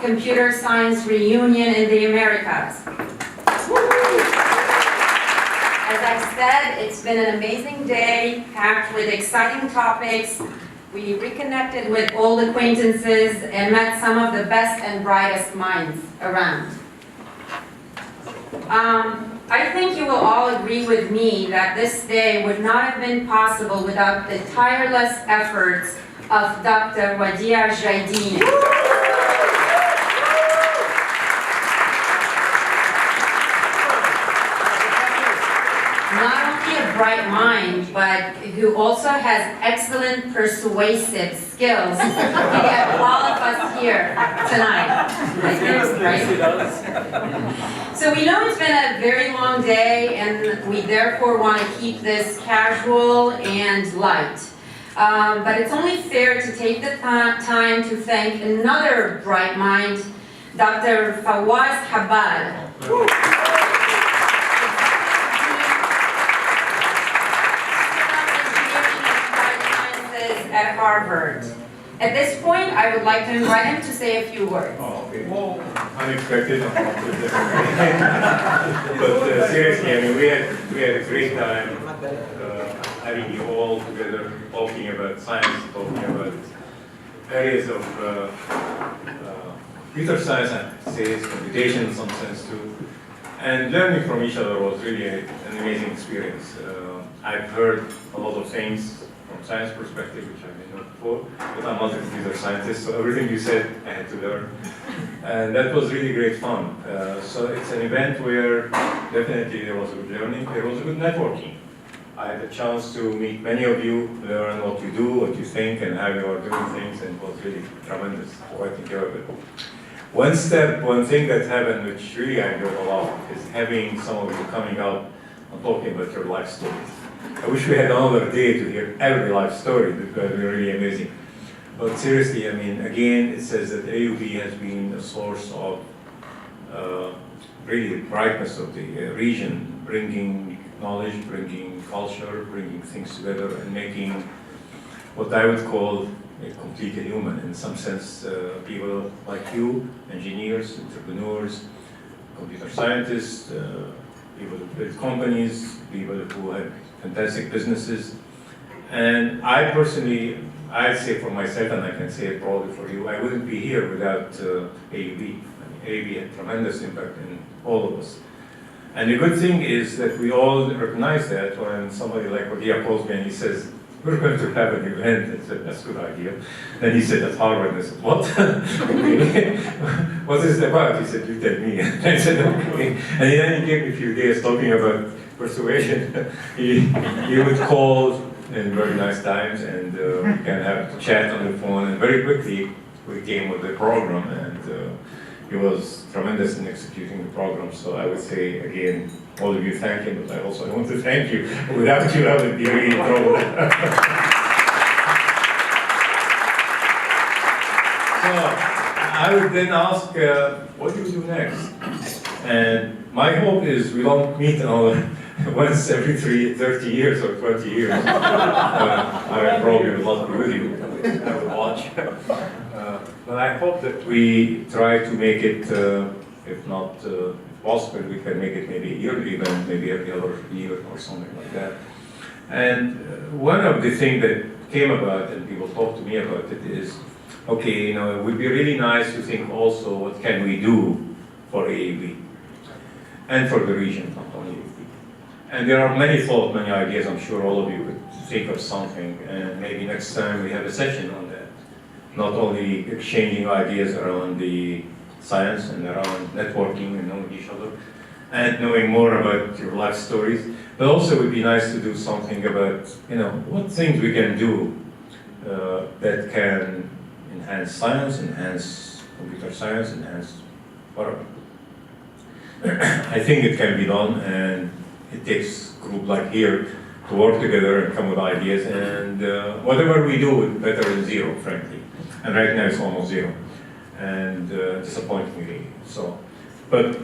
Computer Science Reunion in the Americas. As I said, it's been an amazing day, packed with exciting topics. We reconnected with old acquaintances and met some of the best and brightest minds around. I think you will all agree with me that this day would not have been possible without the tireless efforts of Dr. Wadea Jaidine. Not only a bright mind, but who also has excellent persuasive skills to get all of us here tonight. Right? So we know it's been a very long day, and we therefore want to keep this casual and light. But it's only fair to take the time to thank another bright mind, Dr. Fawaz Habad. At Harvard. At this point, I would like to invite him to say a few words. Oh, okay. Well, unexpected. But seriously, I mean, we had a great time having you all together, talking about science, talking about areas of computer science, and say computation in some sense too. And learning from each other was really an amazing experience. I've heard a lot of things from science perspective, which I didn't know before, but I'm not a computer scientist, so everything you said I had to learn. And that was really great fun. So it's an event where definitely there was a good learning, there was a good networking. I had a chance to meet many of you, learn what you do, what you think, and how you are doing things, and it was really tremendous, quite enjoyable. One thing that happened, which really I enjoyed a lot, is having some of you coming out and talking about your life stories. I wish we had another day to hear every life story, because it would be really amazing. But seriously, I mean, again, it says that AUB has been a source of really the brightness of the region, bringing knowledge, bringing culture, bringing things together, and making what I would call a completely human. In some sense, people like you, engineers, entrepreneurs, computer scientists, people who build companies, people who have fantastic businesses. And I personally, I'd say for myself, and I can say it probably for you, I wouldn't be here without AUB. I mean, AUB had tremendous impact in all of us. And the good thing is that we all recognize that when somebody like Wadea calls me and he says, we're going to have an event. I said, that's a good idea. Then he said, at Harvard. And I said, what? What is it about? He said, you tell me. I said, okay. And then he gave me a few days talking about persuasion. he would call in very nice times, and we can have a chat on the phone. And very quickly, we came with the program, and he was tremendous in executing the program. So I would say, again, all of you thank him, but I also want to thank you. Without you, I would be really in trouble. So I would then ask, what do you do next? And my hope is we don't meet once every 30 years or 20 years. I probably will not be with you. I will watch. But I hope that we try to make it, if not possible, we can make it maybe a yearly event, maybe every other year or something like that. And one of the things that came about, and people talk to me about it, is, okay, you know, it would be really nice to think also what can we do for AUB and for the region, not only AUB. And there are many thoughts, many ideas. I'm sure all of you would think of something, and maybe next time we have a session on that. Not only exchanging ideas around the science and around networking and knowing each other, and knowing more about your life stories, but also it would be nice to do something about, you know, what things we can do that can enhance science, enhance computer science, enhance whatever. I think it can be done, and it takes a group like here to work together and come with ideas, and whatever we do is better than zero, frankly. And right now it's almost zero, and disappointingly so. But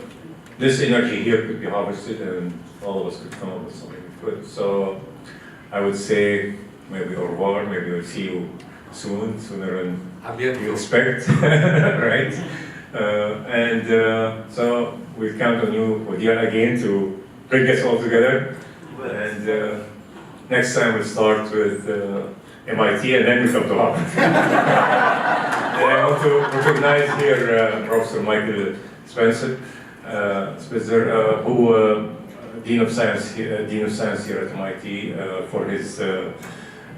this energy here could be harvested, and all of us could come up with something good. So I would say maybe au revoir, maybe we'll see you soon, sooner than you expect, right? So we count on you, Wadia, again to bring us all together. And next time we'll start with MIT and then we come to Harvard. And I want to recognize here Professor Michael Spitzer, who Dean of Science here at MIT, for his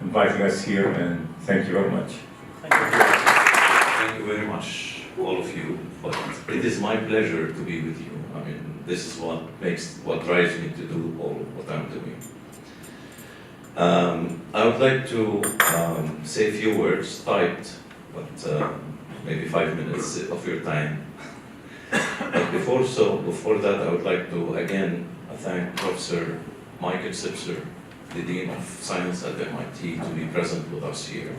inviting us here, and thank you very much. Thank you very much, all of you. But it is my pleasure to be with you. I mean, this is what drives me to do all what I'm doing. I would like to say a few words, typed, but maybe 5 minutes of your time. But before that, I would like to again thank Professor Michael Spitzer, the Dean of Science at MIT, to be present with us here.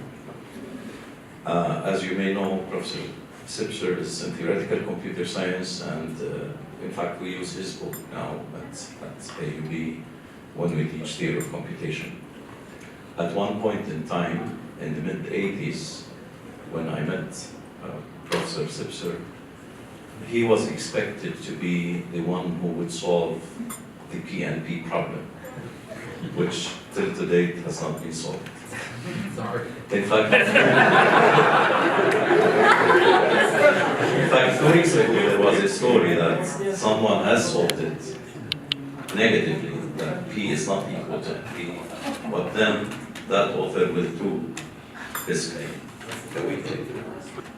As you may know, Professor Spitzer is in theoretical computer science, and in fact, we use his book now at AUB when we teach theory of computation. At one point in time, in the mid-80s, when I met Professor Spitzer, he was expected to be the one who would solve the PNP problem, which till to date has not been solved. Sorry. In fact, 2 weeks ago there was a story that someone has solved it negatively, that P is not equal to P, but then that author withdrew his claim a week later.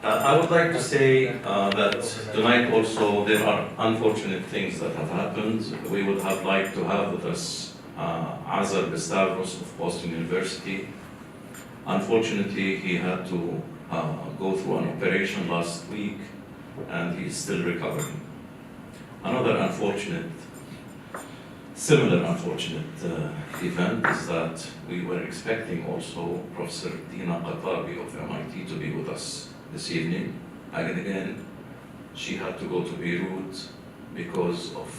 I would like to say that tonight also there are unfortunate things that have happened. We would have liked to have with us Azar Bestavros of Boston University. Unfortunately, he had to go through an operation last week, and he's still recovering. Another similar unfortunate event is that we were expecting also Professor Dina Qatabi of MIT to be with us this evening. And again, she had to go to Beirut because of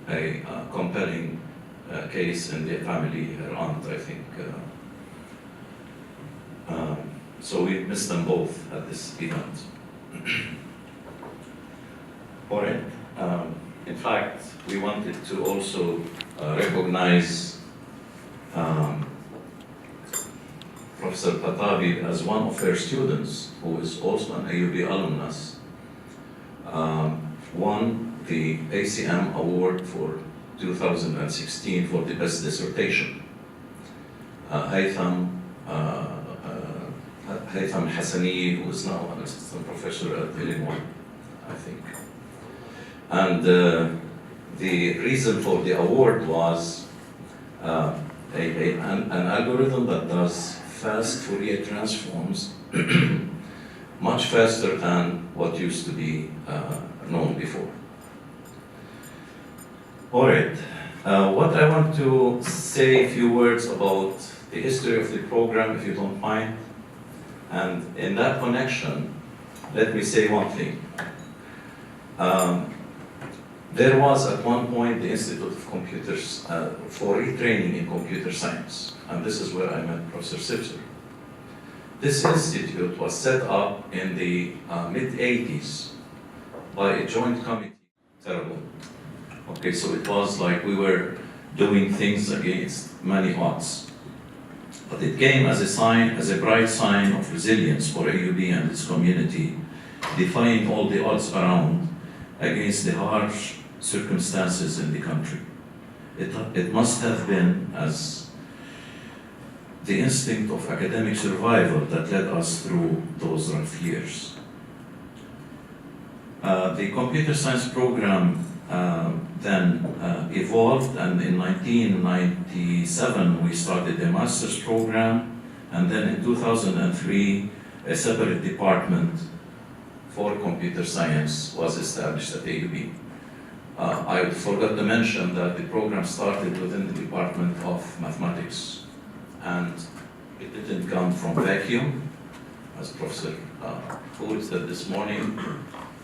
a compelling case in the family, her aunt, I think. So we missed them both at this event. All right. In fact, we wanted to also recognize Professor Qatabi as one of her students, who is also an AUB alumnus, won the ACM Award for 2016 for the best dissertation. Haytham Hassani, who is now an assistant professor at Illinois, I think. And the reason for the award was an algorithm that does fast Fourier transforms much faster than what used to be known before. All right, what I want to say a few words about the history of the program, if you don't mind. And in that connection, let me say one thing. There was at one point the Institute of Computers for retraining in computer science, and this is where I met Professor Spitzer. This institute was set up in the mid-80s by a joint committee. Terrible. Okay, so it was like we were doing things against many odds. But it came as a sign, as a bright sign of resilience for AUB and its community, defying all the odds around against the harsh circumstances in the country. It must have been as the instinct of academic survival that led us through those rough years. The computer science program then evolved, and in 1997 we started a master's program, and then in 2003 a separate department for computer science was established at AUB. I forgot to mention that the program started within the Department of Mathematics, and it didn't come from vacuum, as Professor Hood said this morning.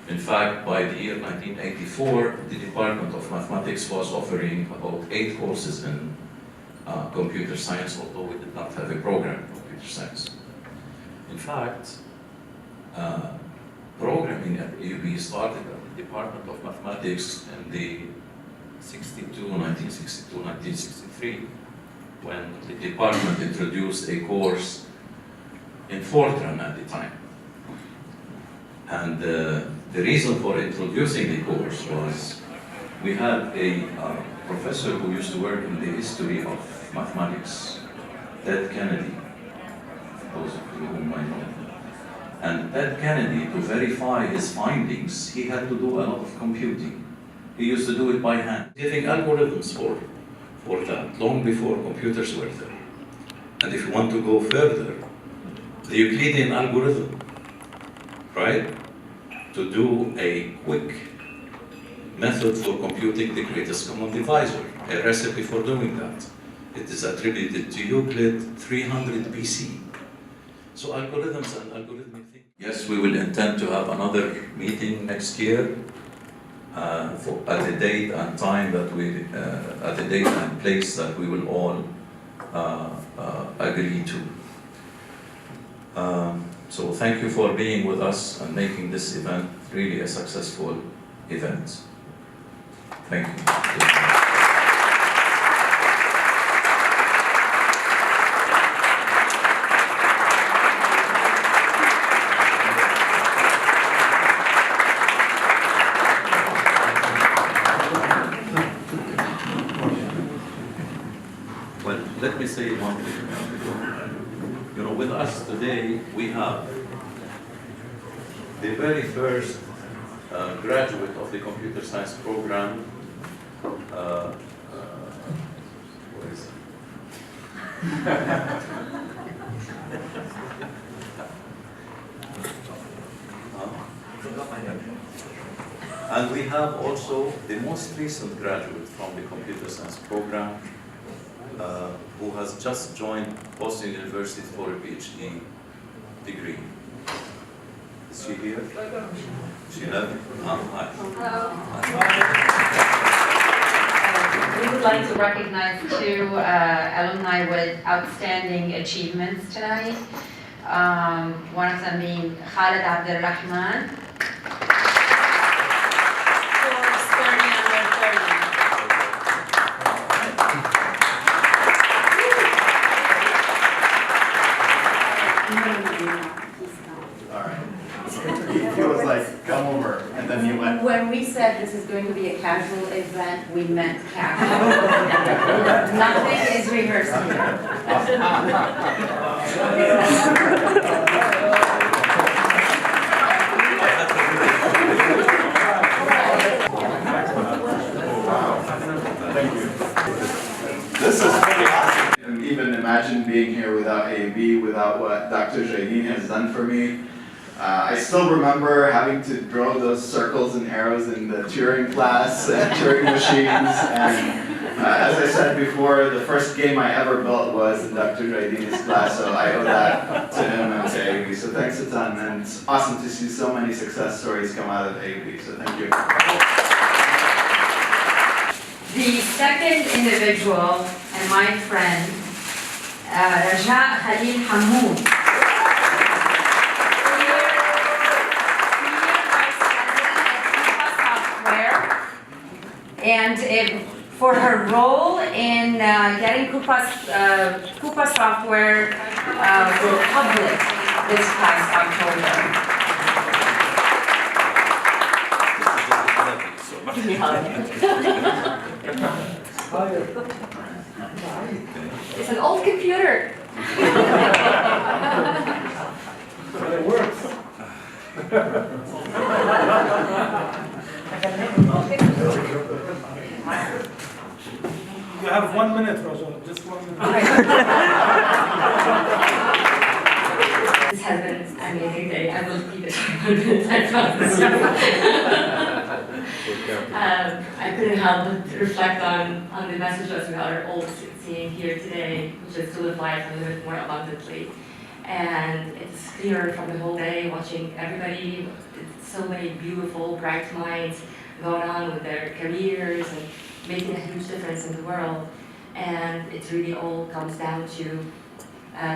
In fact, by the year 1984, the Department of Mathematics was offering about 8 courses in computer science, although we did not have a program in computer science. In fact, programming at AUB started at the Department of Mathematics in the 1962, 1963, when the department introduced a course in Fortran at the time. And the reason for introducing the course was we had a professor who used to work in the history of mathematics, Ted Kennedy, those of you whom I know. And Ted Kennedy, to verify his findings, he had to do a lot of computing. He used to do it by hand, giving algorithms for that, long before computers were there. And if you want to go further, the Euclidean algorithm, right? To do a quick method for computing the greatest common divisor, a recipe for doing that. It is attributed to Euclid 300 BC. So algorithms and algorithmic thinking. Yes, we will intend to have another meeting next year at a date and time that we, at a date and place that we will all agree to. So thank you for being with us and making this event really a successful event. Thank you. Well, let me say one thing. You know, with us today, we have the very first graduate of the computer science program. Where is And we have also the most recent graduate from the computer science program, who has just joined Boston University for a PhD degree. Is she here? She left? Hi. We would like to recognize two alumni with outstanding achievements tonight. One of them being Khaled Abdelrahman. He was like, come over, and then he went. When we said this is going to be a casual event, we meant casual. Nothing is rehearsed Thank you. This is pretty awesome. And even imagine being here without AUB, without what Dr. Jaydeen has done for me. I still remember having to draw those circles and arrows in the Turing class and Turing machines. And as I said before, the first game I ever built was in Dr. Jaydeen's class, so I owe that to him and to AUB. So thanks a ton, and it's awesome to see so many success stories come out of AUB. So thank you. The second individual, and my friend, Raja Khalil Hamoud. And for her role in getting Coupa software public this past October. It's an old computer. But it works. You have 1 minute, Raja, just 1 minute. This has been an amazing day. I will keep it 1 minute. I promise. I couldn't help but to reflect on the messages we are all seeing here today, which is to live life and live it more abundantly. And it's clear from the whole day watching everybody, so many beautiful, bright minds going on with their careers and making a huge difference in the world. And it really all comes down to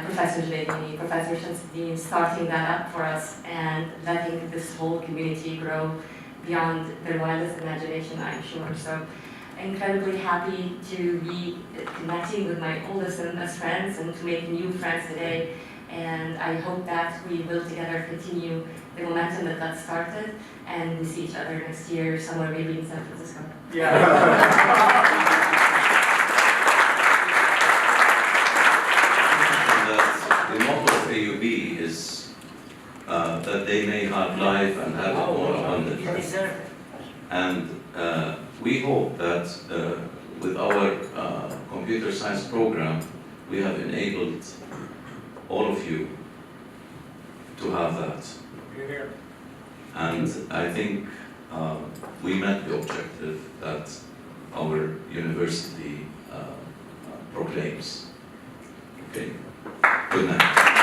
Professor Jleini, Professor Shamsuddin, starting that up for us and letting this whole community grow beyond their wildest imagination, I'm sure. So incredibly happy to be connecting with my oldest and best friends and to make new friends today. And I hope that we will together continue the momentum that started, and we see each other next year somewhere maybe in San Francisco. The motto of AUB is that they may have life and have it more abundantly. And we hope that with our computer science program, we have enabled all of you to have that. And I think we met the objective that our university proclaims. Okay, good night.